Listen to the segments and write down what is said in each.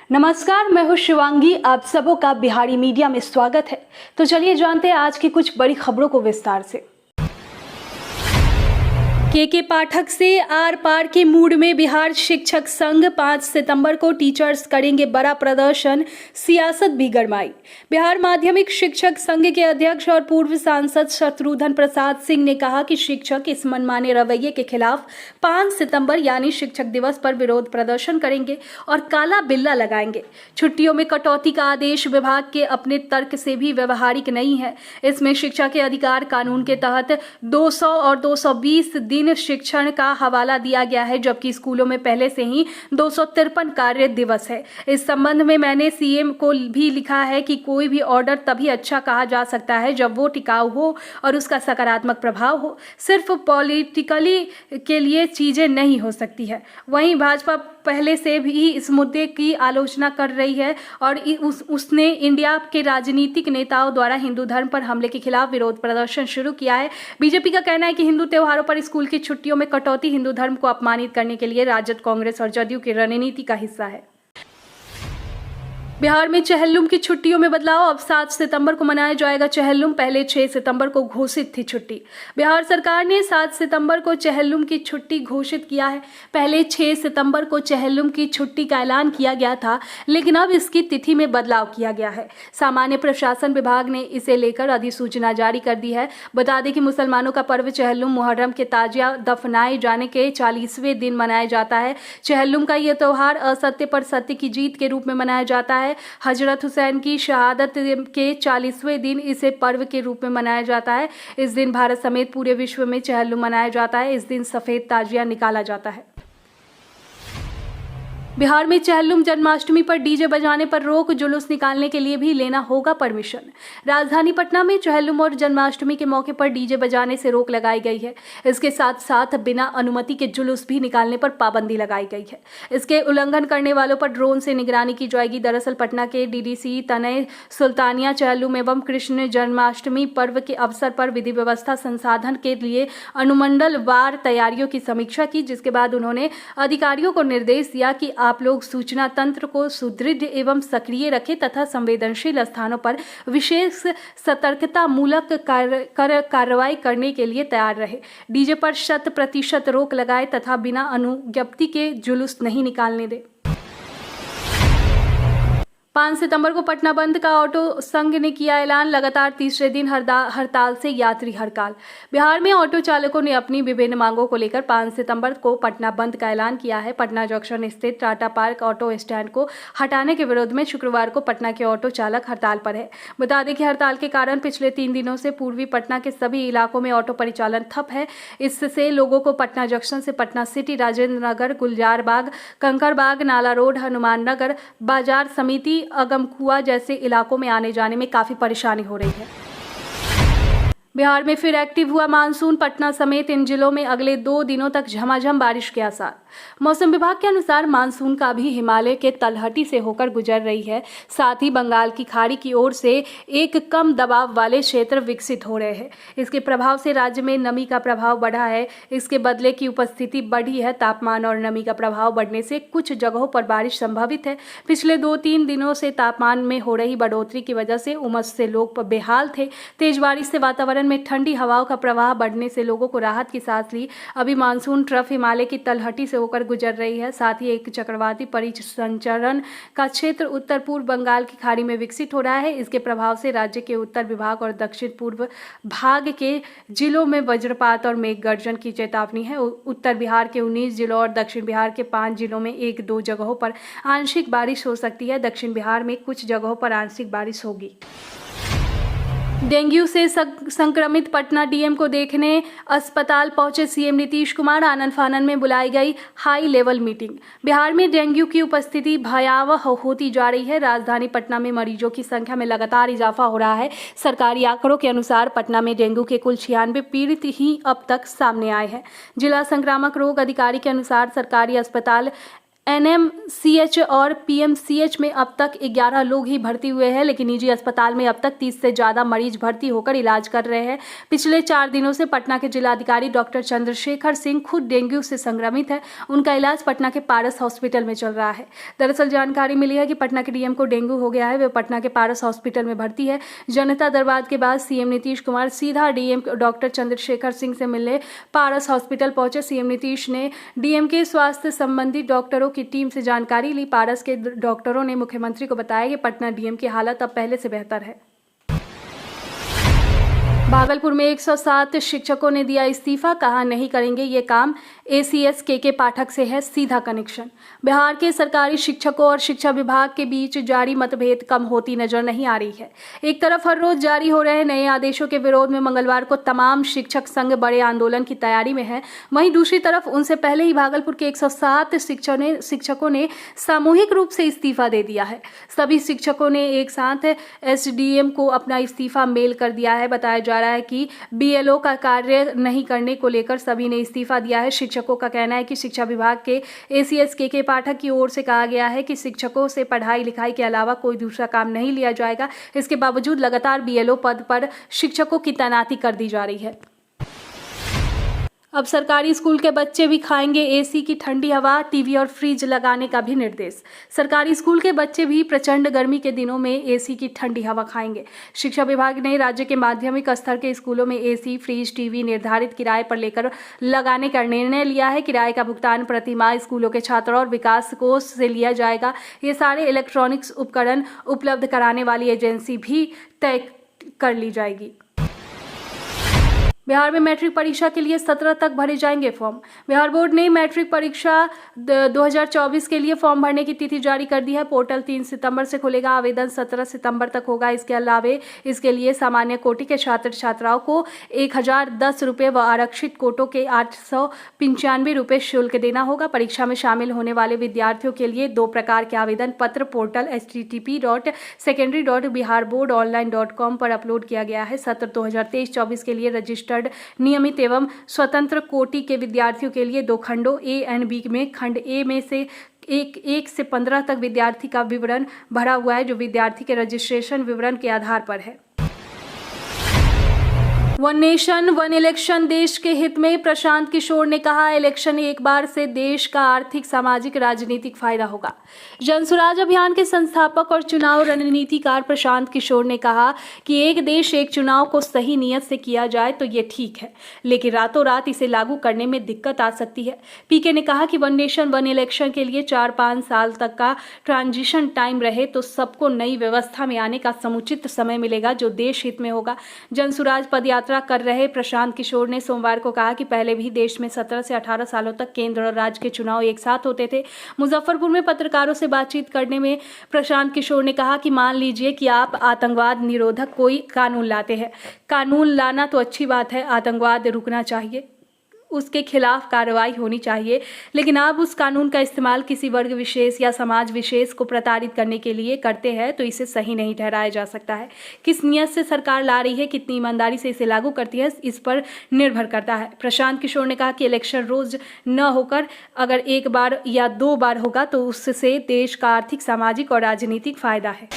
नमस्कार, मैं हूँ शिवांगी। आप सबों का बिहारी मीडिया में स्वागत है। तो चलिए जानते हैं आज की कुछ बड़ी खबरों को विस्तार से। के पाठक से आर पार के मूड में बिहार शिक्षक संघ 5 सितंबर को टीचर्स करेंगे बड़ा प्रदर्शन, सियासत भी गरमाई। बिहार माध्यमिक शिक्षक संघ के अध्यक्ष और पूर्व सांसद शत्रुघ्न प्रसाद सिंह ने कहा कि शिक्षक इस मनमाने रवैये के खिलाफ 5 सितंबर यानी शिक्षक दिवस पर विरोध प्रदर्शन करेंगे और काला बिल्ला लगाएंगे। छुट्टियों में कटौती का आदेश विभाग के अपने तर्क से भी व्यवहारिक नहीं है। इसमें शिक्षा के अधिकार कानून के तहत 200 और 220 दिन शिक्षण का हवाला दिया गया है, जबकि स्कूलों में पहले से ही 253 कार्य दिवस है। इस संबंध में मैंने सीएम को भी लिखा है कि कोई भी ऑर्डर तभी अच्छा कहा जा सकता है जब वो टिकाऊ हो और उसका सकारात्मक प्रभाव हो। सिर्फ पॉलिटिकली के लिए चीजें नहीं हो सकती है। वहीं भाजपा पहले से भी इस मुद्दे की आलोचना कर रही है और उसने इंडिया के राजनीतिक नेताओं द्वारा हिंदू धर्म पर हमले के खिलाफ विरोध प्रदर्शन शुरू किया है। बीजेपी का कहना है कि हिंदू त्योहारों पर स्कूल की छुट्टियों में कटौती हिंदू धर्म को अपमानित करने के लिए राजद, कांग्रेस और जदयू की रणनीति का हिस्सा है। बिहार में चेहल्लुम की छुट्टियों में बदलाव। अब 7 सितंबर को मनाया जाएगा चेहल्लुम। पहले 6 सितंबर को घोषित थी छुट्टी। बिहार सरकार ने 7 सितंबर को चेहल्लुम की छुट्टी घोषित किया है। पहले 6 सितंबर को चेहल्लुम की छुट्टी का ऐलान किया गया था, लेकिन अब इसकी तिथि में बदलाव किया गया है। सामान्य प्रशासन विभाग ने इसे लेकर अधिसूचना जारी कर दी है। बता दें कि मुसलमानों का पर्व चेहल्लुम मुहर्रम के ताजिया दफनाए जाने के 40वें दिन मनाया जाता है। चेहल्लुम का यह त्योहार असत्य पर सत्य की जीत के रूप में मनाया जाता है। हजरत हुसैन की शहादत के 40वें दिन इसे पर्व के रूप में मनाया जाता है। इस दिन भारत समेत पूरे विश्व में चेहल्लुम मनाया जाता है। इस दिन सफेद ताजिया निकाला जाता है। बिहार में चेहल्लुम जन्माष्टमी पर डीजे बजाने पर रोक, जुलूस निकालने के लिए भी लेना होगा परमिशन। राजधानी पटना में चेहल्लुम और जन्माष्टमी के मौके पर डीजे बजाने से रोक लगाई गई है। इसके साथ साथ बिना अनुमति के जुलूस भी निकालने पर पाबंदी लगाई गई है। इसके उल्लंघन करने वालों पर ड्रोन से निगरानी की जाएगी। दरअसल पटना के डीडीसी तनय सुल्तानिया चेहल्लुम एवं कृष्ण जन्माष्टमी पर्व के अवसर पर विधि व्यवस्था संसाधन के लिए अनुमंडल वार तैयारियों की समीक्षा की, जिसके बाद उन्होंने अधिकारियों को निर्देश दिया कि आप लोग सूचना तंत्र को सुदृढ़ एवं सक्रिय रखें तथा संवेदनशील स्थानों पर विशेष सतर्कता मूलक कार्रवाई करने के लिए तैयार रहे। डीजे पर 100% रोक लगाए तथा बिना अनुज्ञप्ति के जुलूस नहीं निकालने दे। 5 सितंबर को पटना बंद का ऑटो संघ ने किया ऐलान। लगातार तीसरे दिन हड़ताल से यात्री हड़ताल। बिहार में ऑटो चालकों ने अपनी विभिन्न मांगों को लेकर 5 सितंबर को पटना बंद का ऐलान किया है। पटना जंक्शन स्थित टाटा पार्क ऑटो स्टैंड को हटाने के विरोध में शुक्रवार को पटना के ऑटो चालक हड़ताल पर है। बता दें कि हड़ताल के कारण पिछले 3 दिनों से पूर्वी पटना के सभी इलाकों में ऑटो परिचालन ठप है। इससे लोगों को पटना जंक्शन से पटना सिटी, राजेंद्र नगर, गुलजार बाग, कंकड़बाग, नाला रोड, हनुमान नगर, बाजार समिति, अगमकुआ जैसे इलाकों में आने जाने में काफी परेशानी हो रही है। बिहार में फिर एक्टिव हुआ मानसून। पटना समेत इन जिलों में अगले 2 दिनों तक झमाझम बारिश के आसार। मौसम विभाग के अनुसार मानसून का भी हिमालय के तलहटी से होकर गुजर रही है। साथ ही बंगाल की खाड़ी की ओर से एक कम दबाव वाले क्षेत्र विकसित हो रहे हैं। इसके प्रभाव से राज्य में नमी का प्रभाव बढ़ा है। इसके बदले की उपस्थिति बढ़ी है। तापमान और नमी का प्रभाव बढ़ने से कुछ जगहों पर बारिश संभावित है। पिछले 2-3 दिनों से तापमान में हो रही बढ़ोतरी की वजह से उमस से लोग बेहाल थे। तेज बारिश से वातावरण में ठंडी हवाओं का प्रवाह बढ़ने से लोगों को राहत की सांस ली। अभी मानसून ट्रफ हिमालय की तलहटी से होकर गुजर रही है। साथ ही एक चक्रवाती परिसंचरण का क्षेत्र उत्तर पूर्व बंगाल की खाड़ी में विकसित हो रहा है। इसके प्रभाव से राज्य के उत्तर विभाग और दक्षिण पूर्व भाग के जिलों में वज्रपात और मेघ गर्जन की चेतावनी है। उत्तर बिहार के 19 जिलों और दक्षिण बिहार के 5 जिलों में 1-2 जगहों पर आंशिक बारिश हो सकती है। दक्षिण बिहार में कुछ जगहों पर आंशिक बारिश होगी। डेंगू से संक्रमित पटना डीएम को देखने अस्पताल पहुंचे सीएम नीतीश कुमार। आनन फानन में बुलाई गई हाई लेवल मीटिंग। बिहार में डेंगू की उपस्थिति भयावह होती जा रही है। राजधानी पटना में मरीजों की संख्या में लगातार इजाफा हो रहा है। सरकारी आंकड़ों के अनुसार पटना में डेंगू के कुल 96 पीड़ित ही अब तक सामने आए हैं। जिला संक्रामक रोग अधिकारी के अनुसार सरकारी अस्पताल एनएमसीएच और पीएमसीएच में अब तक 11 लोग ही भर्ती हुए हैं, लेकिन निजी अस्पताल में अब तक 30 से ज़्यादा मरीज भर्ती होकर इलाज कर रहे हैं। पिछले 4 दिनों से पटना के जिलाधिकारी डॉक्टर चंद्रशेखर सिंह खुद डेंगू से संक्रमित है। उनका इलाज पटना के पारस हॉस्पिटल में चल रहा है। दरअसल जानकारी मिली है कि पटना के डीएम को डेंगू हो गया है। वे पटना के पारस हॉस्पिटल में भर्ती है। जनता दरबार के बाद सीएम नीतीश कुमार सीधा डीएम डॉक्टर चंद्रशेखर सिंह से मिलने पारस हॉस्पिटल पहुंचे। सीएम नीतीश ने डीएम के स्वास्थ्य संबंधी डॉक्टरों की टीम से जानकारी ली। पारस के डॉक्टरों ने मुख्यमंत्री को बताया कि पटना डीएम की हालत अब पहले से बेहतर है। भागलपुर में 107 शिक्षकों ने दिया इस्तीफा, कहा नहीं करेंगे ये काम। एसीएस के पाठक से है सीधा कनेक्शन। बिहार के सरकारी शिक्षकों और शिक्षा विभाग के बीच जारी मतभेद कम होती नजर नहीं आ रही है। एक तरफ हर रोज जारी हो रहे नए आदेशों के विरोध में मंगलवार को तमाम शिक्षक संघ बड़े आंदोलन की तैयारी में है, वहीं दूसरी तरफ उनसे पहले ही भागलपुर के 107 शिक्षकों ने सामूहिक रूप से इस्तीफा दे दिया है। सभी शिक्षकों ने एक साथ एसडीएम को अपना इस्तीफा मेल कर दिया है। बताया जा रहा है कि बीएलओ का कार्य नहीं करने को लेकर सभी ने इस्तीफा दिया है। शिक्षकों का कहना है कि शिक्षा विभाग के एसीएस के पाठक की ओर से कहा गया है कि शिक्षकों से पढ़ाई लिखाई के अलावा कोई दूसरा काम नहीं लिया जाएगा। इसके बावजूद लगातार बीएलओ पद पर शिक्षकों की तैनाती कर दी जा रही है। अब सरकारी स्कूल के बच्चे भी खाएंगे एसी की ठंडी हवा, टीवी और फ्रिज लगाने का भी निर्देश। सरकारी स्कूल के बच्चे भी प्रचंड गर्मी के दिनों में एसी की ठंडी हवा खाएंगे। शिक्षा विभाग ने राज्य के माध्यमिक स्तर के स्कूलों में एसी, फ्रिज, टीवी निर्धारित किराए पर लेकर लगाने का निर्णय लिया है। किराए का भुगतान प्रति माह स्कूलों के छात्रों और विकास कोष से लिया जाएगा। ये सारे इलेक्ट्रॉनिक्स उपकरण उपलब्ध कराने वाली एजेंसी भी तय कर ली जाएगी। बिहार में मैट्रिक परीक्षा के लिए 17 तक भरे जाएंगे फॉर्म। बिहार बोर्ड ने मैट्रिक परीक्षा 2024 के लिए फॉर्म भरने की तिथि जारी कर दी है। पोर्टल 3 सितंबर से खुलेगा। आवेदन 17 सितंबर तक होगा। इसके अलावे इसके लिए सामान्य कोटि के छात्र छात्राओं को 1010 रुपये व आरक्षित कोटों के 895 रुपये शुल्क देना होगा। परीक्षा में शामिल होने वाले विद्यार्थियों के लिए 2 प्रकार के आवेदन पत्र पोर्टल http://secondary.biharboardonline.com पर अपलोड किया गया है। सत्र 2023-24 के लिए रजिस्टर्ड नियमित एवं स्वतंत्र कोटि के विद्यार्थियों के लिए 2 खंडों ए एंड बी में खंड ए में से 1 से 15 तक विद्यार्थी का विवरण भरा हुआ है, जो विद्यार्थी के रजिस्ट्रेशन विवरण के आधार पर है। वन नेशन वन इलेक्शन देश के हित में, प्रशांत किशोर ने कहा। इलेक्शन एक बार से देश का आर्थिक, सामाजिक, राजनीतिक फायदा होगा। जनसुराज अभियान के संस्थापक और चुनाव रणनीतिकार प्रशांत किशोर ने कहा कि एक देश एक चुनाव को सही नियत से किया जाए तो ये ठीक है, लेकिन रातों रात इसे लागू करने में दिक्कत आ सकती है। पीके ने कहा कि वन नेशन वन इलेक्शन के लिए 4-5 साल तक का ट्रांजिशन टाइम रहे तो सबको नई व्यवस्था में आने का समुचित समय मिलेगा, जो देश हित में होगा। जनसुराज पदयात्रा कर रहे प्रशांत किशोर ने सोमवार को कहा कि पहले भी देश में 17 से 18 सालों तक केंद्र और राज्य के चुनाव एक साथ होते थे। मुजफ्फरपुर में पत्रकारों से बातचीत करने में प्रशांत किशोर ने कहा कि मान लीजिए कि आप आतंकवाद निरोधक कोई कानून लाते हैं। कानून लाना तो अच्छी बात है, आतंकवाद रुकना चाहिए, उसके खिलाफ कार्रवाई होनी चाहिए, लेकिन आप उस कानून का इस्तेमाल किसी वर्ग विशेष या समाज विशेष को प्रताड़ित करने के लिए करते हैं तो इसे सही नहीं ठहराया जा सकता है। किस नियत से सरकार ला रही है, कितनी ईमानदारी से इसे लागू करती है, इस पर निर्भर करता है। प्रशांत किशोर ने कहा कि इलेक्शन रोज न होकर अगर 1 बार या 2 बार होगा तो उससे देश का आर्थिक, सामाजिक और राजनीतिक फायदा है।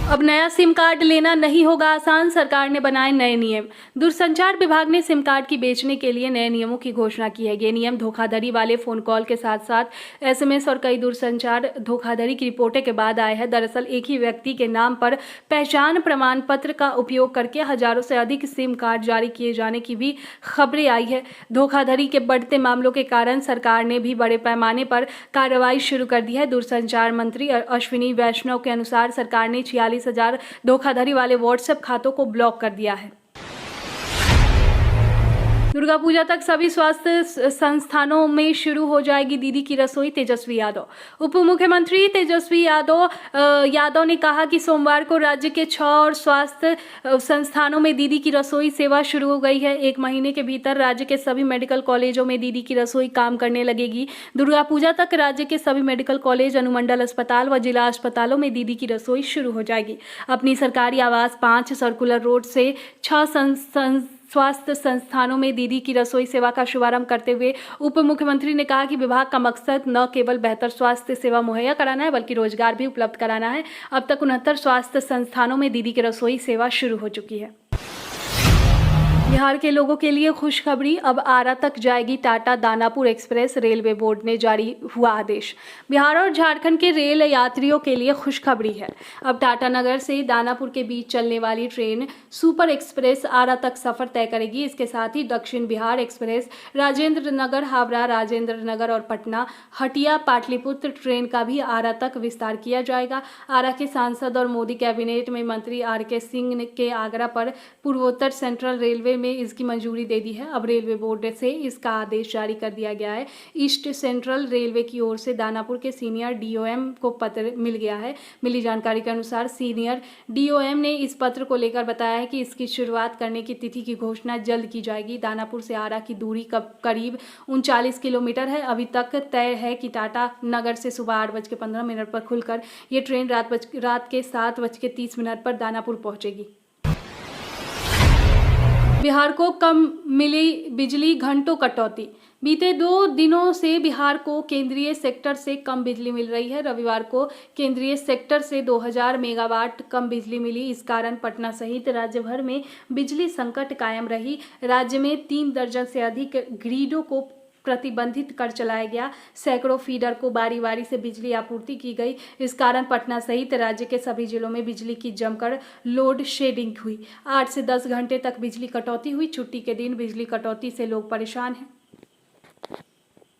अब नया सिम कार्ड लेना नहीं होगा आसान, सरकार ने बनाए नए नियम। दूरसंचार विभाग ने सिम कार्ड की बेचने के लिए नए नियमों की घोषणा की है। ये नियम धोखाधड़ी वाले फोन कॉल के साथ साथ एसएमएस और कई दूरसंचार धोखाधड़ी की रिपोर्टें के बाद आए हैं। दरअसल एक ही व्यक्ति के नाम पर पहचान प्रमाण पत्र का उपयोग करके हजारों से अधिक सिम कार्ड जारी किए जाने की भी खबरें आई है। धोखाधड़ी के बढ़ते मामलों के कारण सरकार ने भी बड़े पैमाने पर कार्रवाई शुरू कर दी है। दूरसंचार मंत्री अश्विनी वैष्णव के अनुसार सरकार ने 46,000 धोखाधड़ी वाले व्हाट्सएप खातों को ब्लॉक कर दिया है। दुर्गा पूजा तक सभी स्वास्थ्य संस्थानों में शुरू हो जाएगी दीदी की रसोई, तेजस्वी यादव। उप मुख्यमंत्री तेजस्वी यादव ने कहा कि सोमवार को राज्य के 6 और स्वास्थ्य संस्थानों में दीदी की रसोई सेवा शुरू हो गई है। 1 महीने के भीतर राज्य के सभी मेडिकल कॉलेजों में दीदी की रसोई काम करने लगेगी। दुर्गा पूजा तक राज्य के सभी मेडिकल कॉलेज, अनुमंडल अस्पताल व जिला अस्पतालों में दीदी की रसोई शुरू हो जाएगी। अपनी सरकारी आवास 5 सर्कुलर रोड से 6 स्वास्थ्य संस्थानों में दीदी की रसोई सेवा का शुभारंभ करते हुए उप मुख्यमंत्री ने कहा कि विभाग का मकसद न केवल बेहतर स्वास्थ्य सेवा मुहैया कराना है बल्कि रोजगार भी उपलब्ध कराना है। अब तक 69 स्वास्थ्य संस्थानों में दीदी की रसोई सेवा शुरू हो चुकी है। बिहार के लोगों के लिए खुशखबरी, अब आरा तक जाएगी Tata Danapur express, railway board ने जारी हुआ आदेश। बिहार और झारखंड के रेल यात्रियों के लिए खुशखबरी है। अब टाटा नगर से दानापुर के बीच चलने वाली ट्रेन सुपर एक्सप्रेस आरा तक सफर तय करेगी। इसके साथ ही दक्षिण बिहार एक्सप्रेस राजेंद्र नगर, हावड़ा, राजेंद्र नगर और पटना हटिया पाटलिपुत्र ट्रेन का भी आरा तक विस्तार किया जाएगा। आरा के सांसद और मोदी कैबिनेट में मंत्री RK सिंह के आग्रह पर पूर्वोत्तर सेंट्रल रेलवे में इसकी मंजूरी दे दी है। अब रेलवे बोर्ड से इसका आदेश जारी कर दिया गया है। ईस्ट सेंट्रल रेलवे की ओर से दानापुर के सीनियर DOM को पत्र मिल गया है। मिली जानकारी के अनुसार सीनियर DOM ने इस पत्र को लेकर बताया है कि इसकी शुरुआत करने की तिथि की घोषणा जल्द की जाएगी। दानापुर से आरा की दूरी करीब 39 किलोमीटर है। अभी तक तय है कि टाटा नगर से सुबह 8:15 पर खुलकर ये ट्रेन रात के 7:30 पर दानापुर पहुंचेगी। बिहार को कम मिली बिजली, घंटों कटौती। बीते 2 दिनों से बिहार को केंद्रीय सेक्टर से कम बिजली मिल रही है। रविवार को केंद्रीय सेक्टर से 2000 मेगावाट कम बिजली मिली। इस कारण पटना सहित राज्य भर में बिजली संकट कायम रही। राज्य में 3 दर्जन से अधिक ग्रिडों को प्रतिबंधित कर चलाया गया। सैकड़ों फीडर को बारी बारी से बिजली आपूर्ति की गई। इस कारण पटना सहित राज्य के सभी जिलों में बिजली की जमकर लोड शेडिंग हुई। 8 से 10 घंटे तक बिजली कटौती हुई। छुट्टी के दिन बिजली कटौती से लोग परेशान हैं।